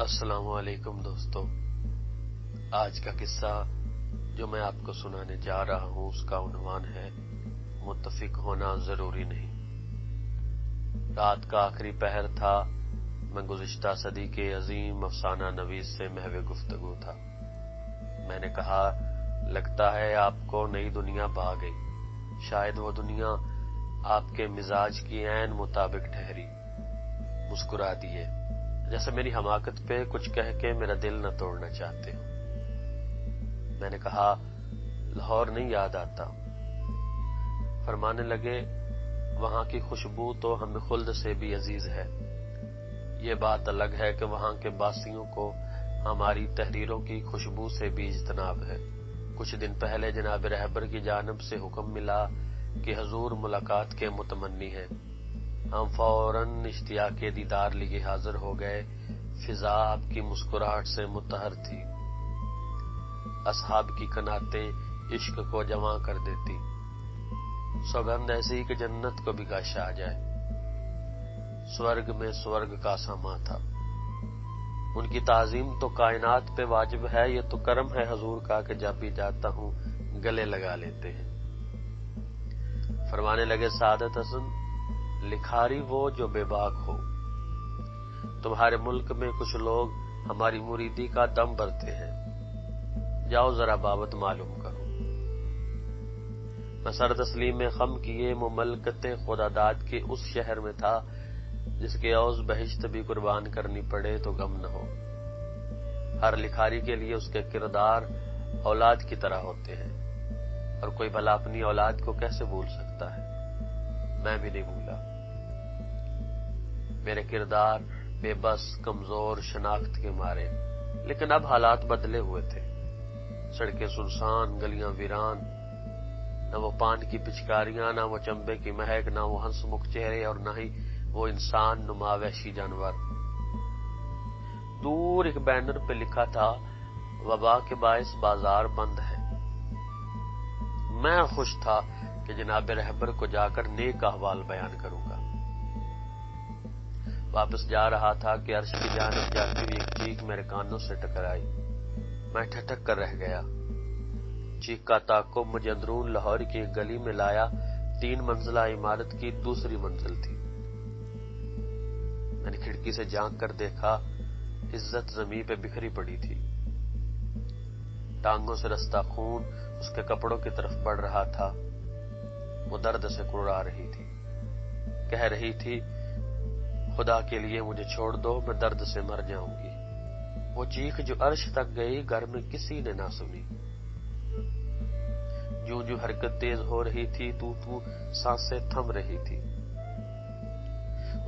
السلام علیکم دوستو، آج کا قصہ جو میں آپ کو سنانے جا رہا ہوں اس کا عنوان ہے متفق ہونا ضروری نہیں۔ رات کا آخری پہر تھا، میں گزشتہ صدی کے عظیم افسانہ نویس سے محو گفتگو تھا۔ میں نے کہا، لگتا ہے آپ کو نئی دنیا پا گئی، شاید وہ دنیا آپ کے مزاج کی عین مطابق ٹھہری۔ مسکرا دیے، جیسے میری حماقت پہ کچھ کہہ کے میرا دل نہ توڑنا چاہتے ہو۔ میں نے کہا، لاہور نہیں یاد آتا۔ فرمانے لگے، وہاں کی خوشبو تو ہمیں خلد سے بھی عزیز ہے۔ یہ بات الگ ہے کہ وہاں کے باسیوں کو ہماری تحریروں کی خوشبو سے بھی اجتناب ہے۔ کچھ دن پہلے جناب رہبر کی جانب سے حکم ملا کہ حضور ملاقات کے متمنی ہیں۔ ہم فوراً اشتیاق کے دیدار لیے حاضر ہو گئے۔ فضا آپ کی مسکراہٹ سے متہر تھی۔ اصحاب کی قناتیں عشق کو جواں کر دیتی، سوگند ایسی کہ جنت کو بھی کاش آ جائے۔ سورگ میں سورگ کا ساما تھا۔ ان کی تعظیم تو کائنات پہ واجب ہے، یہ تو کرم ہے حضور کا کہ جب بھی جاتا ہوں گلے لگا لیتے ہیں۔ فرمانے لگے، سعادت حسن، لکھاری وہ جو بے باک ہو۔ تمہارے ملک میں کچھ لوگ ہماری مریدی کا دم بھرتے ہیں، جاؤ ذرا بابت معلوم کرو۔ میں سر تسلیم خم کیے مملکت خدا داد کے اس شہر میں تھا جس کے عوض بہشت بھی قربان کرنی پڑے تو غم نہ ہو۔ ہر لکھاری کے لیے اس کے کردار اولاد کی طرح ہوتے ہیں، اور کوئی بھلا اپنی اولاد کو کیسے بھول سکتا ہے؟ میں بھی نہیں بھولا۔ میرے کردار بے بس، کمزور شناخت کے مارے، لیکن اب حالات بدلے ہوئے تھے۔ سڑکیں سنسان، گلیاں ویران، نہ وہ پان کی پچکاریاں، نہ وہ چمبے کی مہک، نہ وہ ہنس مکھ چہرے، اور نہ ہی وہ انسان نما وحشی جانور۔ دور ایک بینر پہ لکھا تھا، وبا کے باعث بازار بند ہے۔ میں خوش تھا کہ جناب رہبر کو جا کر نیک احوال بیان کروں گا۔ واپس جا رہا تھا کہ عرش کی جانب جاتی ہوئی ایک چیخ میرے کانوں سے ٹکرائی۔ میں ٹھٹک کر رہ گیا۔ چیخ کا تعاقب مجھے اندرون لاہور کی ایک گلی میں لایا۔ 3 منزلہ عمارت کی دوسری منزل تھی۔ میں نے کھڑکی سے جھانک کر دیکھا، عزت زمین پہ بکھری پڑی تھی۔ ٹانگوں سے رستا خون اس کے کپڑوں کی طرف بڑھ رہا تھا۔ وہ درد سے کرڑا رہی تھی، کہہ رہی تھی، خدا کے لیے مجھے چھوڑ دو، میں درد سے مر جاؤں گی۔ وہ چیخ جو عرش تک گئی، گھر میں کسی نے نہ سنی۔ جوں جوں حرکت تیز ہو رہی تھی، تو سانسیں تھم رہی تھی۔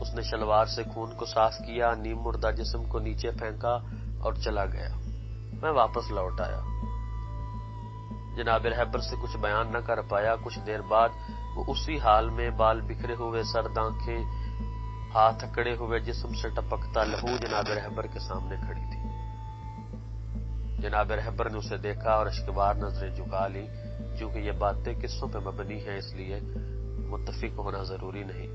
اس نے شلوار سے خون کو صاف کیا، نیم مردہ جسم کو نیچے پھینکا اور چلا گیا۔ میں واپس لوٹ آیا۔ جناب رہبر سے کچھ بیان نہ کر پایا۔ کچھ دیر بعد وہ اسی حال میں، بال بکھرے ہوئے، سرد آنکھیں، ہاتھ اکڑے ہوئے، جسم سے ٹپکتا لہو، جناب رہبر کے سامنے کھڑی تھی۔ جناب رہبر نے اسے دیکھا اور اشکبار نظریں جھکا لی۔ چونکہ یہ باتیں قصوں پہ مبنی ہیں، اس لیے متفق ہونا ضروری نہیں۔